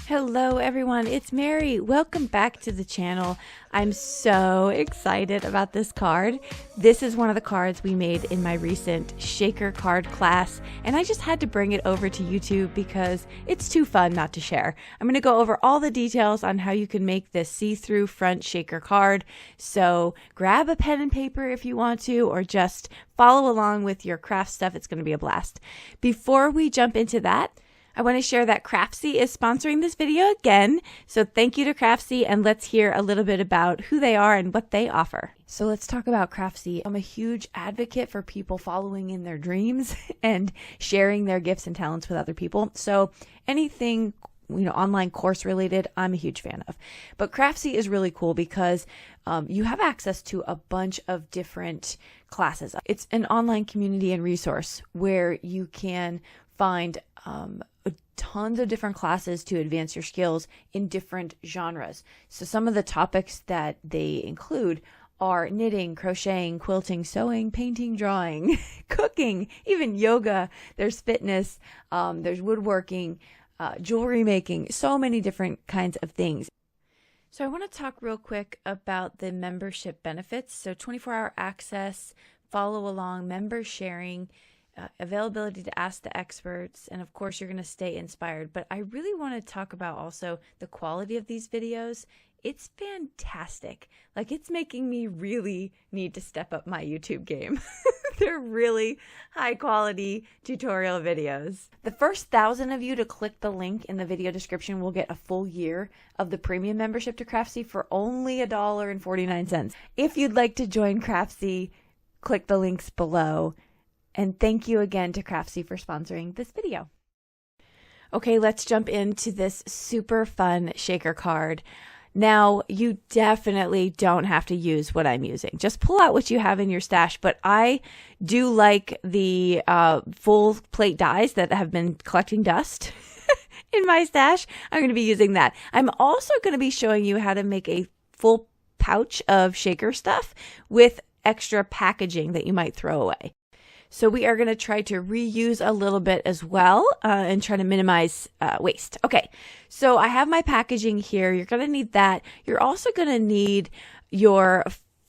Hello everyone, it's Mary. Welcome back to the channel. I'm so excited about this card. This is one of the cards we made in my recent shaker card class, and I just had to bring it over to YouTube because it's too fun not to share. I'm going to go over all the details on how you can make this see-through front shaker card. So grab a pen and paper if you want to, or just follow along with your craft stuff. It's going to be a blast. Before we jump into that, I want to share that 𝗥𝗘𝗖𝗢𝗥𝗗𝗜𝗡 is sponsoring this video again. So thank you to 𝗥𝗘𝗖𝗢𝗥𝗗𝗜, and let's hear a little bit about who they are and what they offer. So let's talk about 𝗥𝗘𝗖𝗢𝗥𝗗𝗜. I'm a huge advocate for people following in their dreams and sharing their gifts and talents with other people. So anything online course related, I'm a huge fan of. But 𝗥𝗘𝗖𝗢𝗥𝗃𝗡 is really cool because you have access to a bunch of different classes. It's an online community and resource where you can find tons of different classes to advance your skills in different genres. So some of the topics that they include are knitting, crocheting, quilting, sewing, painting, drawing, cooking, even yoga. There's fitness, there's woodworking, jewelry making, so many different kinds of things. So I want to talk real quick about the membership benefits. So 24-hour access, follow along, member sharing, availability to ask the experts, and of course you're going to stay inspired. But I really want to talk about also the quality of these videos. It's fantastic. Like, it's making me really need to step up my YouTube game. They're really high quality tutorial videos. The first 1,000 of you to click the link in the video description will get a full year of the premium membership to 𝗥𝗘𝗖𝗢𝗥𝗃𝗡 for only $1.49. If you'd like to join 𝗥𝗘𝗖𝗢𝗥𝗃𝗡, click the links below. And thank you again to 𝗥𝗘𝗖𝗢𝗥𝗃𝗡 for sponsoring this video. Okay, let's jump into this super fun shaker card. Now, you definitely don't have to use what I'm using. Just pull out what you have in your stash, but I do like the full plate dies that have been collecting dust in my stash. I'm going to be using that. I'm also going to be showing you how to make a full pouch of shaker stuff with extra packaging that you might throw away. So we are going to try to reuse a little bit as well and try to minimize waste. Okay, so I have my packaging here. You're going to need that. You're also going to need your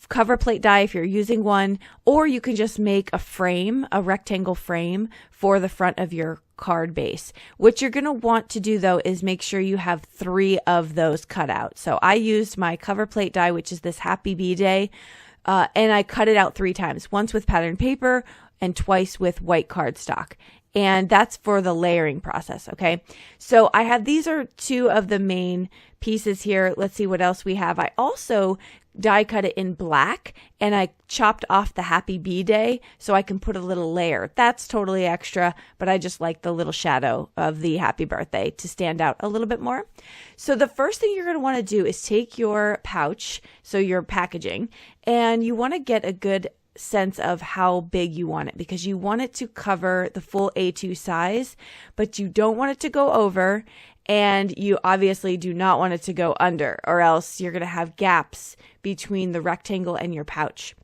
cover plate die if you're using one, or you can just make a frame, a rectangle frame for the front of your card base. What you're going to want to do though is make sure you have 3 of those cut out. So I used my cover plate die, which is this Happy Bee Day, and I cut it out 3 times, once with patterned paper and twice with white cardstock. And that's for the layering process, okay? So I have, these are 2 of the main pieces here. Let's see what else we have. I also die cut it in black, and I chopped off the Happy Bee Day so I can put a little layer. That's totally extra, but I just like the little shadow of the happy birthday to stand out a little bit more. So the first thing you're going to want to do is take your pouch, so your packaging, and you want to get a good sense of how big you want it, because you want it to cover the full A2 size, but you don't want it to go over, and you obviously do not want it to go under, or else you're going to have gaps between the rectangle and your pouch.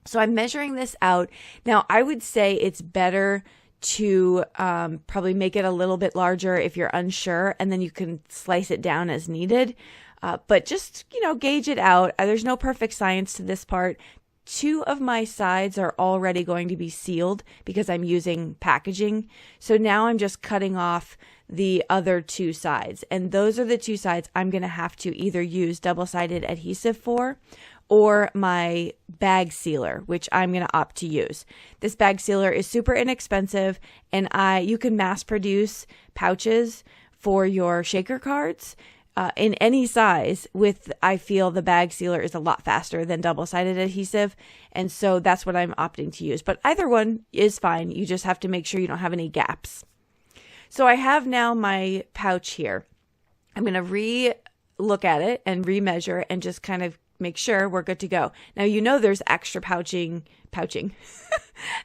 So I'm measuring this out. Now, I would say it's better to probably make it a little bit larger if you're unsure, and then you can slice it down as needed. But just, gauge it out. There's no perfect science to this part. 2 of my sides are already going to be sealed because I'm using packaging. So now I'm just cutting off the other 2 sides. And those are the 2 sides I'm going to have to either use double-sided adhesive for, or my bag sealer, which I'm going to opt to use. This bag sealer is super inexpensive, and you can mass produce pouches for your shaker cards in any size with, I feel the bag sealer is a lot faster than double-sided adhesive. And so that's what I'm opting to use. But either one is fine. You just have to make sure you don't have any gaps. So I have now my pouch here. I'm going to re-look at it and remeasure and just kind of make sure we're good to go. Now, there's extra pouching.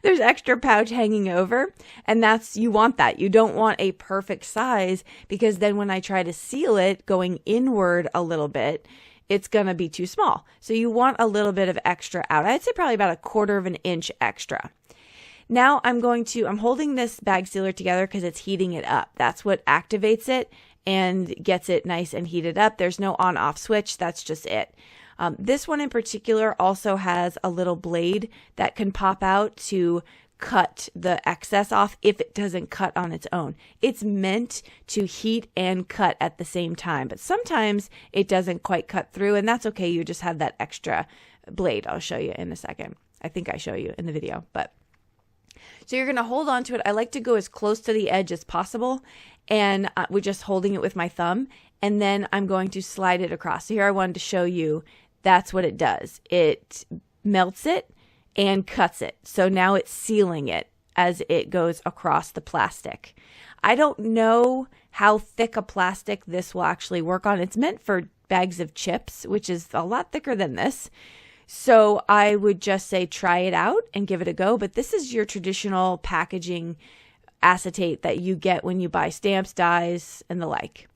There's extra pouch hanging over, and you want that. You don't want a perfect size, because then when I try to seal it going inward a little bit, it's going to be too small. So you want a little bit of extra out. I'd say probably about 1/4 of an inch extra. Now I'm holding this bag sealer together because it's heating it up. That's what activates it. and gets it nice and heated up. There's no on-off switch. That's just it. This one in particular also has a little blade that can pop out to cut the excess off if it doesn't cut on its own. It's meant to heat and cut at the same time, but sometimes it doesn't quite cut through, and that's okay. You just have that extra blade. I'll show you in a second. I think I show you in the video, but so you're going to hold on to it. I like to go as close to the edge as possible, and we're just holding it with my thumb, and then I'm going to slide it across. So here I wanted to show you that's what it does. It melts it and cuts it. So now it's sealing it as it goes across the plastic. I don't know how thick a plastic this will actually work on. It's meant for bags of chips, which is a lot thicker than this. So I would just say try it out and give it a go. But this is your traditional packaging acetate that you get when you buy stamps, dies, and the like.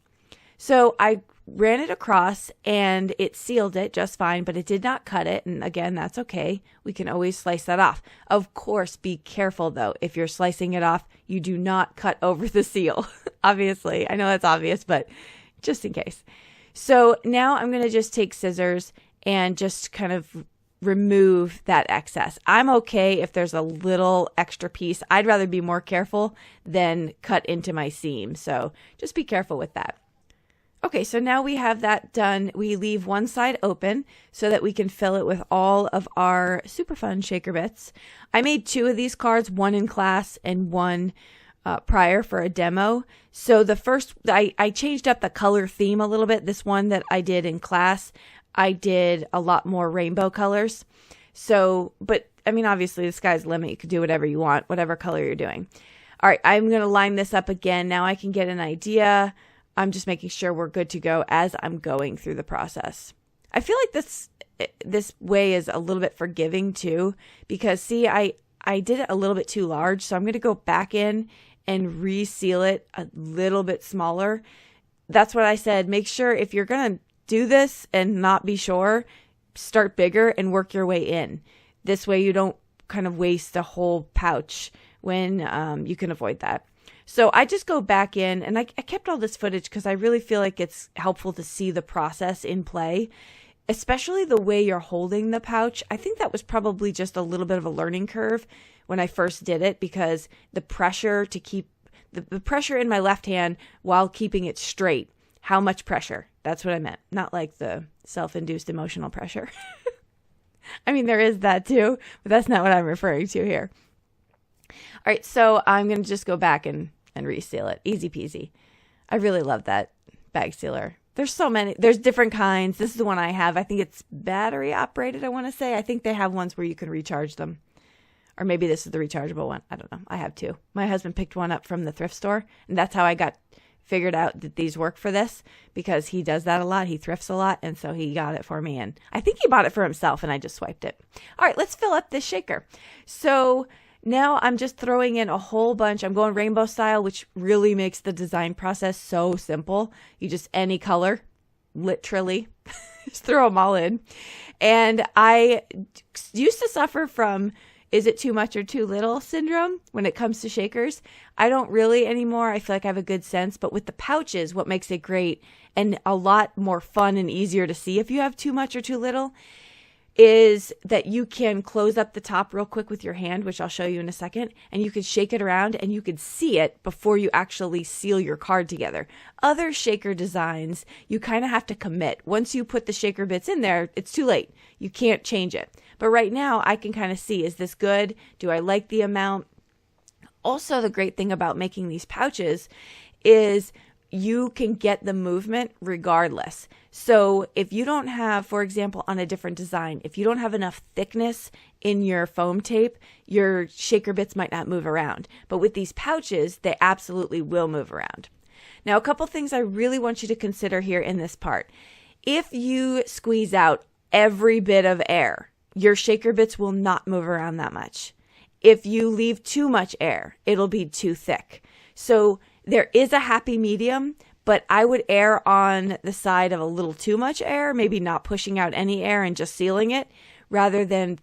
So I ran it across and it sealed it just fine, but it did not cut it. And again, that's okay. We can always slice that off. Of course, be careful though. If you're slicing it off, you do not cut over the seal. Obviously, I know that's obvious, but just in case. So now I'm going to just take scissors and just kind of remove that excess. I'm okay if there's a little extra piece. I'd rather be more careful than cut into my seam. So just be careful with that. Okay, so now we have that done. We leave one side open so that we can fill it with all of our super fun shaker bits. I made 2 of these cards, one in class and one prior for a demo. So the first, I changed up the color theme a little bit. This one that I did in class, I did a lot more rainbow colors. So, but I mean, obviously the sky's the limit. You can do whatever you want, whatever color you're doing. All right, I'm going to line this up again. Now I can get an idea. I'm just making sure we're good to go as I'm going through the process. I feel like this way is a little bit forgiving too, because see, I did it a little bit too large. So I'm going to go back in and reseal it a little bit smaller. That's what I said. Make sure if you're going to do this and not be sure, start bigger and work your way in. This way you don't kind of waste a whole pouch when you can avoid that. So I just go back in, and I kept all this footage because I really feel like it's helpful to see the process in play, especially the way you're holding the pouch. I think that was probably just a little bit of a learning curve when I first did it, because the pressure to keep the pressure in my left hand while keeping it straight. How much pressure? That's what I meant. Not like the self-induced emotional pressure. I mean, there is that too, but that's not what I'm referring to here. All right, so I'm going to just go back and reseal it. Easy peasy. I really love that bag sealer. There's so many. There's different kinds. This is the one I have. I think it's battery operated, I want to say. I think they have ones where you can recharge them. Or maybe this is the rechargeable one. I don't know. I have 2. My husband picked one up from the thrift store, and that's how I got figured out that these work for this, because he does that a lot. He thrifts a lot, and so he got it for me, and I think he bought it for himself, and I just swiped it. All right, let's fill up this shaker. So now I'm just throwing in a whole bunch. I'm going rainbow style, which really makes the design process so simple. You just any color, literally, just throw them all in. And I used to suffer from, is it too much or too little syndrome when it comes to shakers? I don't really anymore. I feel like I have a good sense. But with the pouches, what makes it great and a lot more fun and easier to see if you have too much or too little is that you can close up the top real quick with your hand, which I'll show you in a second, and you can shake it around and you can see it before you actually seal your card together. Other shaker designs, you kind of have to commit. Once you put the shaker bits in there, it's too late. You can't change it. But right now I can kind of see, is this good? Do I like the amount? Also, the great thing about making these pouches is you can get the movement regardless. So if you don't have, for example, on a different design, if you don't have enough thickness in your foam tape, your shaker bits might not move around. But with these pouches, they absolutely will move around. Now, a couple things I really want you to consider here in this part. If you squeeze out every bit of air, your shaker bits will not move around that much. If you leave too much air, it'll be too thick. So there is a happy medium, but I would err on the side of a little too much air, maybe not pushing out any air and just sealing it, rather than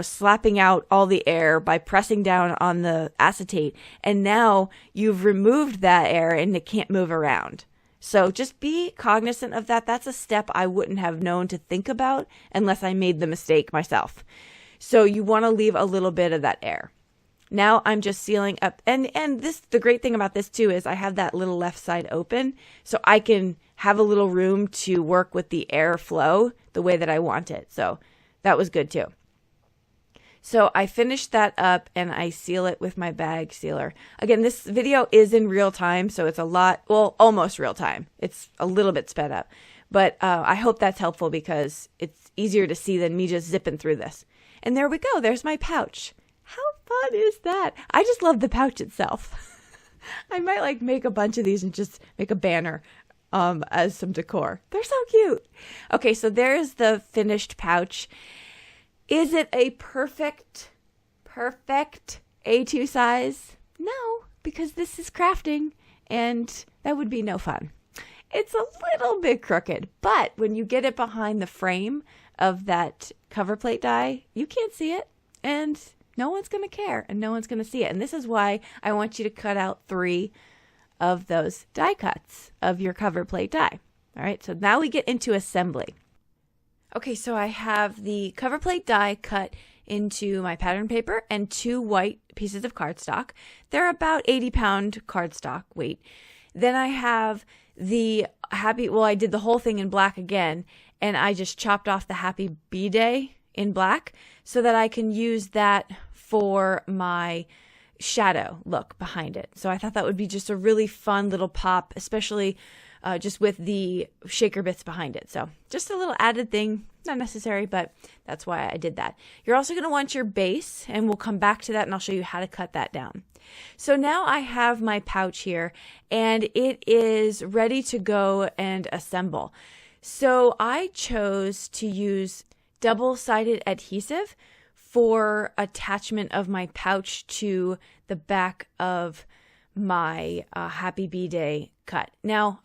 slapping out all the air by pressing down on the acetate. And now you've removed that air and it can't move around. So just be cognizant of that. That's a step I wouldn't have known to think about unless I made the mistake myself. So you want to leave a little bit of that air. Now I'm just sealing up. And the great thing about this too is I have that little left side open, so I can have a little room to work with the air flow the way that I want it. So that was good too. So I finished that up and I seal it with my bag sealer. Again, this video is in real time, so it's almost real time. It's a little bit sped up, but I hope that's helpful because it's easier to see than me just zipping through this. And there we go. There's my pouch. How fun is that? I just love the pouch itself. I might make a bunch of these and just make a banner as some decor. They're so cute. Okay, so there's the finished pouch. Is it a perfect A2 size? No, because this is crafting and that would be no fun. It's a little bit crooked, but when you get it behind the frame of that cover plate die, you can't see it and no one's going to care and no one's going to see it. And this is why I want you to cut out 3 of those die cuts of your cover plate die. All right, so now we get into assembly. Okay, so I have the cover plate die cut into my pattern paper and 2 white pieces of cardstock. They're about 80-pound cardstock weight. Then I have the I did the whole thing in black again, and I just chopped off the Happy B-Day in black so that I can use that for my shadow look behind it. So I thought that would be just a really fun little pop, especially just with the shaker bits behind it. So just a little added thing, not necessary, but that's why I did that. You're also going to want your base, and we'll come back to that and I'll show you how to cut that down. So now I have my pouch here and it is ready to go and assemble. So I chose to use double-sided adhesive for attachment of my pouch to the back of my Happy B-Day cut. Now,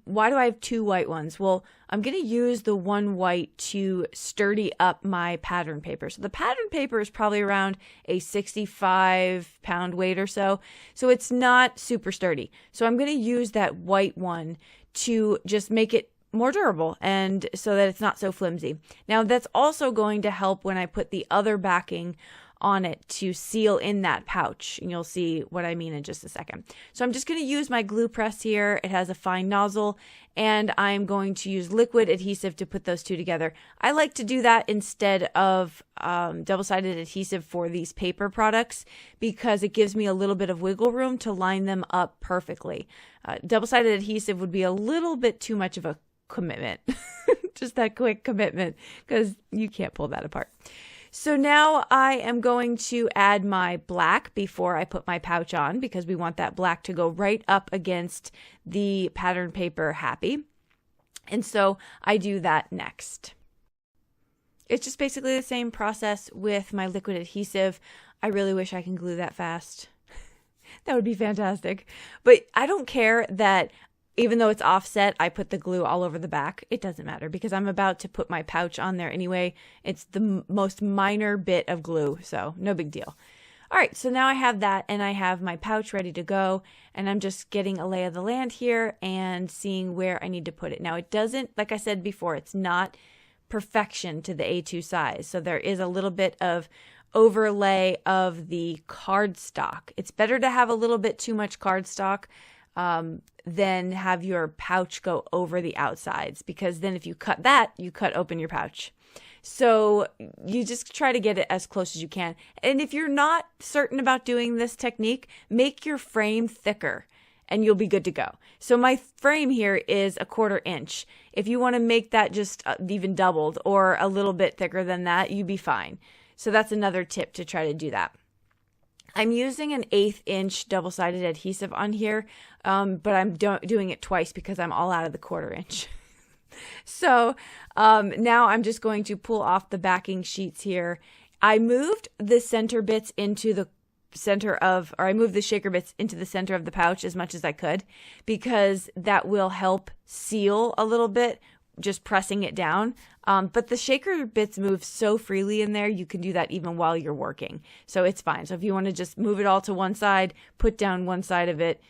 why do I have 2 white ones? Well, I'm going to use the 1 white to sturdy up my pattern paper. So the pattern paper is probably around a 65-pound weight or so. So it's not super sturdy. So I'm going to use that white one to just make it more durable and so that it's not so flimsy. Now that's also going to help when I put the other backing on it to seal in that pouch, and you'll see what I mean in just a second. So I'm just going to use my glue press here. It has a fine nozzle, and I'm going to use liquid adhesive to put those 2 together. I like to do that instead of double-sided adhesive for these paper products because it gives me a little bit of wiggle room to line them up perfectly. Double-sided adhesive would be a little bit too much of a commitment, just that quick commitment, because you can't pull that apart. So now I am going to add my black before I put my pouch on because we want that black to go right up against the pattern paper Happy. And so I do that next. It's just basically the same process with my liquid adhesive. I really wish I can glue that fast. That would be fantastic. But I don't care that even though it's offset, I put the glue all over the back. It doesn't matter because I'm about to put my pouch on there anyway. It's the most minor bit of glue, so no big deal. All right, so now I have that and I have my pouch ready to go, and I'm just getting a lay of the land here and seeing where I need to put it. Now it doesn't, like I said before, it's not perfection to the A2 size. So there is a little bit of overlay of the cardstock. It's better to have a little bit too much cardstock then have your pouch go over the outsides, because then if you cut that, you cut open your pouch. So you just try to get it as close as you can. And if you're not certain about doing this technique, make your frame thicker and you'll be good to go. So my frame here is 1/4 inch. If you want to make that just even doubled or a little bit thicker than that, you'd be fine. So that's another tip to try to do that. I'm using an 1/8 inch double-sided adhesive on here, but I'm doing it twice because I'm all out of the 1/4 inch. So now I'm just going to pull off the backing sheets here. I moved the center bits into the center of, or I moved the shaker bits into the center of the pouch as much as I could, because that will help seal a little bit just pressing it down. But the shaker bits move so freely in there, you can do that even while you're working. So it's fine. So if you want to just move it all to one side, put down one side of it,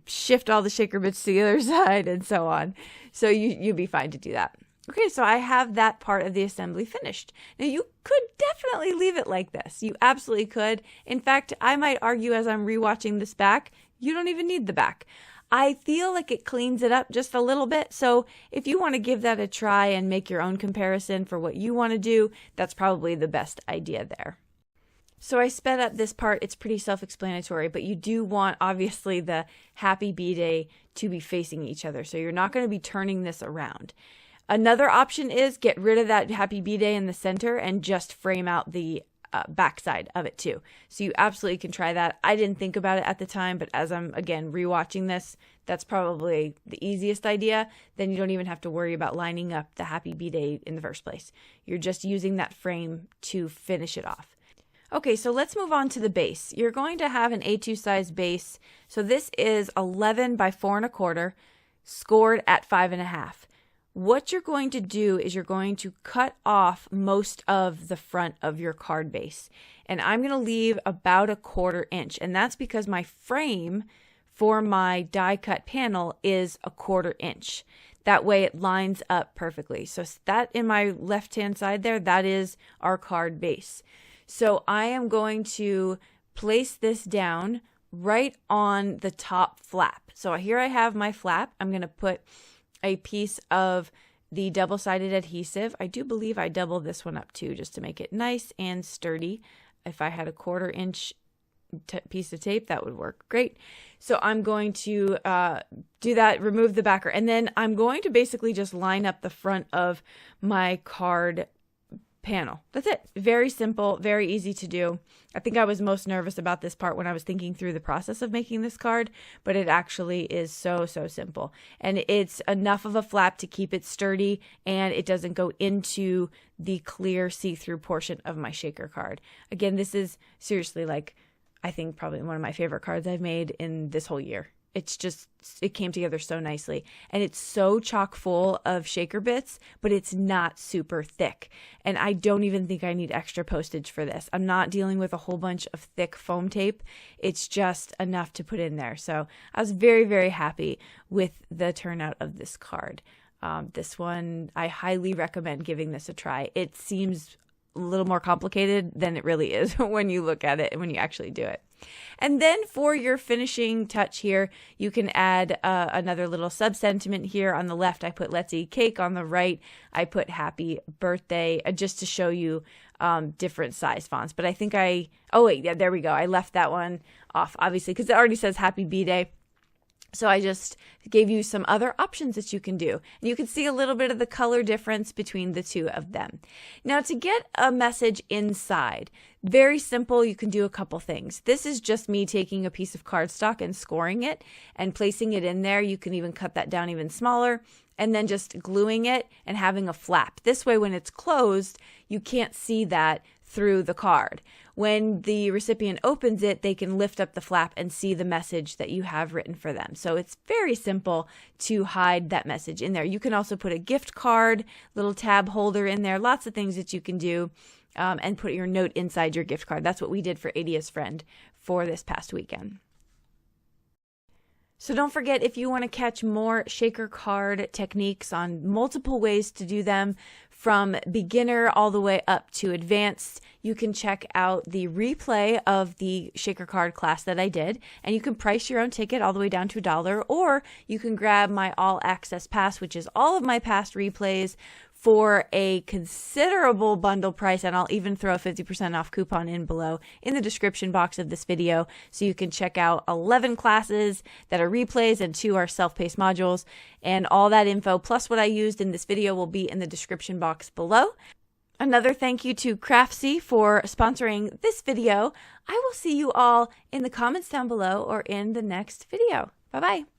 shift all the shaker bits to the other side, and so on. So you'd be fine to do that. Okay, so I have that part of the assembly finished. Now you could definitely leave it like this. You absolutely could. In fact, I might argue as I'm rewatching this back, you don't even need the back. I feel like it cleans it up just a little bit. So if you want to give that a try and make your own comparison for what you want to do, that's probably the best idea there. So I sped up this part. It's pretty self-explanatory, but you do want, obviously, the Happy B-Day to be facing each other. So you're not going to be turning this around. Another option is get rid of that Happy B-Day in the center and just frame out the backside of it too. So you absolutely can try that. I didn't think about it at the time, but as I'm, again, rewatching this, that's probably the easiest idea. Then you don't even have to worry about lining up the Happy B-Day in the first place. You're just using that frame to finish it off. Okay, so let's move on to the base. You're going to have an A2 size base. So this is 11 by 4 1/4, scored at 5.5. What you're going to do is you're going to cut off most of the front of your card base. And I'm going to leave about 1/4 inch. And that's because my frame for my die cut panel is 1/4 inch. That way it lines up perfectly. So that in my left-hand side there, that is our card base. So I am going to place this down right on the top flap. So here I have my flap. I'm going to put a piece of the double-sided adhesive. I do believe I doubled this one up too, just to make it nice and sturdy. If I had 1/4 inch piece of tape, that would work great. So I'm going to do that, remove the backer, and then I'm going to basically just line up the front of my card panel. That's it. Very simple, very easy to do. I think I was most nervous about this part when I was thinking through the process of making this card, but it actually is so simple. And it's enough of a flap to keep it sturdy, and it doesn't go into the clear see-through portion of my shaker card. Again, this is seriously, like, I think probably one of my favorite cards I've made in this whole year. It's just, it came together so nicely. And it's so chock full of shaker bits, but it's not super thick. And I don't even think I need extra postage for this. I'm not dealing with a whole bunch of thick foam tape. It's just enough to put in there. So I was very happy with the turnout of this card. This one, I highly recommend giving this a try. It seems a little more complicated than it really is when you look at it and when you actually do it. And then for your finishing touch here, you can add another little sub-sentiment here. On the left, I put Let's Eat Cake. On the right, I put Happy Birthday, just to show you different size fonts. But I think oh wait, yeah, there we go. I left that one off, obviously, because it already says Happy B-Day. So I just gave you some other options that you can do. And you can see a little bit of the color difference between the two of them. Now, to get a message inside, very simple, you can do a couple things. This is just me taking a piece of cardstock and scoring it and placing it in there. You can even cut that down even smaller, and then just gluing it and having a flap. This way, when it's closed, you can't see that through the card. When the recipient opens it, they can lift up the flap and see the message that you have written for them. So it's very simple to hide that message in there. You can also put a gift card, little tab holder in there, lots of things that you can do, and put your note inside your gift card. That's what we did for Adia's Friend for this past weekend. So don't forget, if you want to catch more shaker card techniques on multiple ways to do them, from beginner all the way up to advanced, you can check out the replay of the shaker card class that I did, and you can price your own ticket all the way down to $1, or you can grab my all access pass, which is all of my past replays, for a considerable bundle price, and I'll even throw a 50% off coupon in below in the description box of this video, so you can check out 11 classes that are replays and 2 are self-paced modules, and all that info plus what I used in this video will be in the description box below. Another thank you to CARDSTOCK for sponsoring this video. I will see you all in the comments down below or in the next video. Bye-bye.